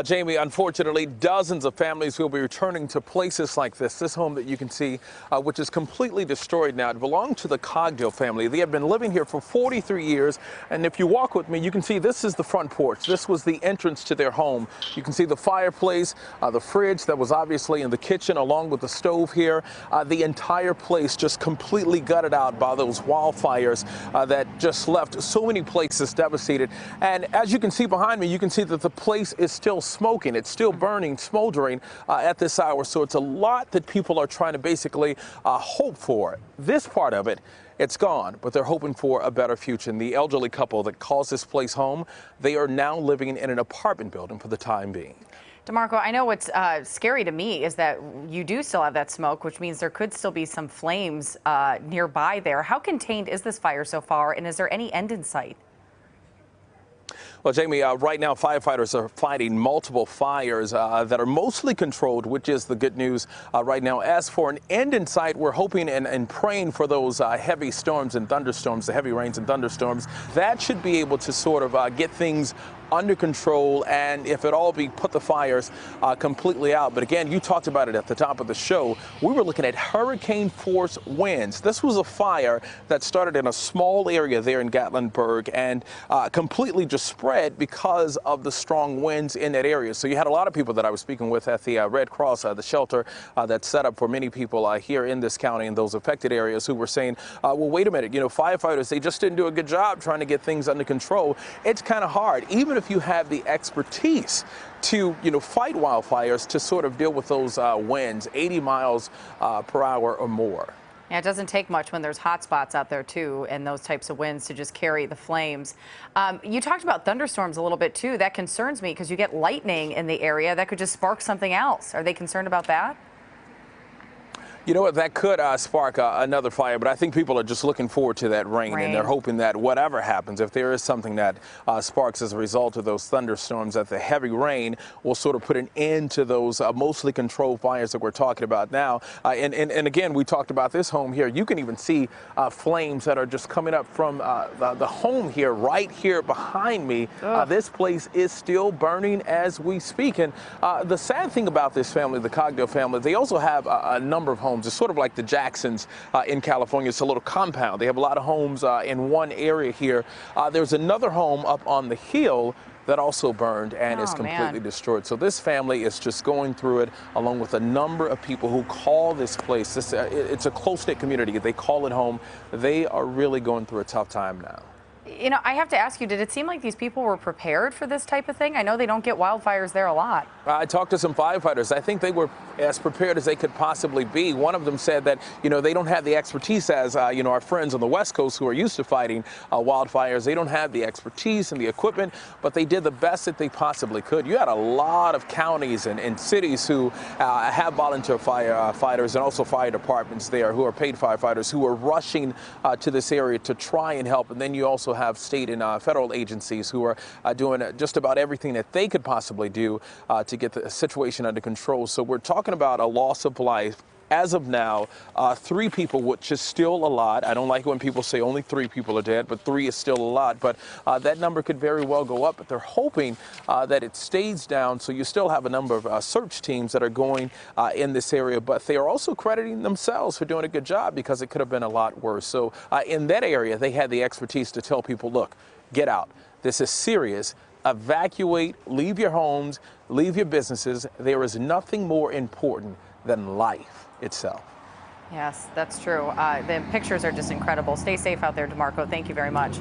Jamie, unfortunately, dozens of families will be returning to places like this. This home that you can see, which is completely destroyed now, it belonged to the Cogdill family. They have been living here for 43 years. And if you walk with me, you can see this is the front porch. This was the entrance to their home. You can see the fireplace, the fridge that was obviously in the kitchen, along with the stove here. The entire place just completely gutted out by those wildfires that just left so many places devastated. And as you can see behind me, you can see that the place is still smoking. It's still burning, smoldering at this hour. So it's a lot that people are trying to basically hope for. This part of it, it's gone, but they're hoping for a better future. And the elderly couple that calls this place home, they are now living in an apartment building for the time being. Demarco, I know what's scary to me is that you do still have that smoke, which means there could still be some flames nearby there. How contained is this fire so far, and is there any end in sight? Well, Jamie, right now firefighters are fighting multiple fires that are mostly controlled, which is the good news right now. As for an end in sight, we're hoping and praying for those heavy storms and thunderstorms, the heavy rains and thunderstorms. That should be able to sort of get things under control, and if at all, put the fires completely out. But again, you talked about it at the top of the show. We were looking at hurricane force winds. This was a fire that started in a small area there in Gatlinburg and completely just spread because of the strong winds in that area. So you had a lot of people that I was speaking with at the Red Cross, the shelter that's set up for many people here in this county in those affected areas, who were saying, well, wait a minute, you know, firefighters, they just didn't do a good job trying to get things under control. It's kind of hard, even if you have the expertise to, fight wildfires, to sort of deal with those winds, 80 miles per hour or more. Yeah, it doesn't take much when there's hot spots out there, too, and those types of winds to just carry the flames. You talked about thunderstorms a little bit, too. That concerns me because you get lightning in the area. That could just spark something else. Are they concerned about that? You know what, that could spark another fire, but I think people are just looking forward to that rain. And they're hoping that whatever happens, if there is something that sparks as a result of those thunderstorms, that the heavy rain will sort of put an end to those mostly controlled fires that we're talking about now. And again, we talked about this home here. You can even see flames that are just coming up from the home here, right here behind me. This place is still burning as we speak. And the sad thing about this family, the Cogdill family, they also have a number of homes. It's sort of like the Jacksons in California. It's a little compound. They have a lot of homes in one area here. There's another home up on the hill that also burned and is completely destroyed. So this family is just going through it, along with a number of people who call this place. It's a close-knit community. They call it home. They are really going through a tough time now. You know, I have to ask you, did it seem like these people were prepared for this type of thing? I know they don't get wildfires there a lot. I talked to some firefighters. I think they were as prepared as they could possibly be. One of them said that, they don't have the expertise as, our friends on the West Coast who are used to fighting wildfires. They don't have the expertise and the equipment, but they did the best that they possibly could. You had a lot of counties and cities who have volunteer firefighters and also fire departments there who are paid firefighters who are rushing to this area to try and help. And then you also have state and federal agencies who are doing just about everything that they could possibly do to get the situation under control. So we're talking about a loss of life. As of now, 3 people, which is still a lot. I don't like it when people say only 3 people are dead, but 3 is still a lot. But that number could very well go up. But they're hoping that it stays down. So you still have a number of search teams that are going in this area. But they are also crediting themselves for doing a good job, because it could have been a lot worse. So in that area, they had the expertise to tell people, look, get out. This is serious. Evacuate, leave your homes, leave your businesses. There is nothing more important than life itself. Yes, that's true. The pictures are just incredible. Stay safe out there, Demarco. Thank you very much.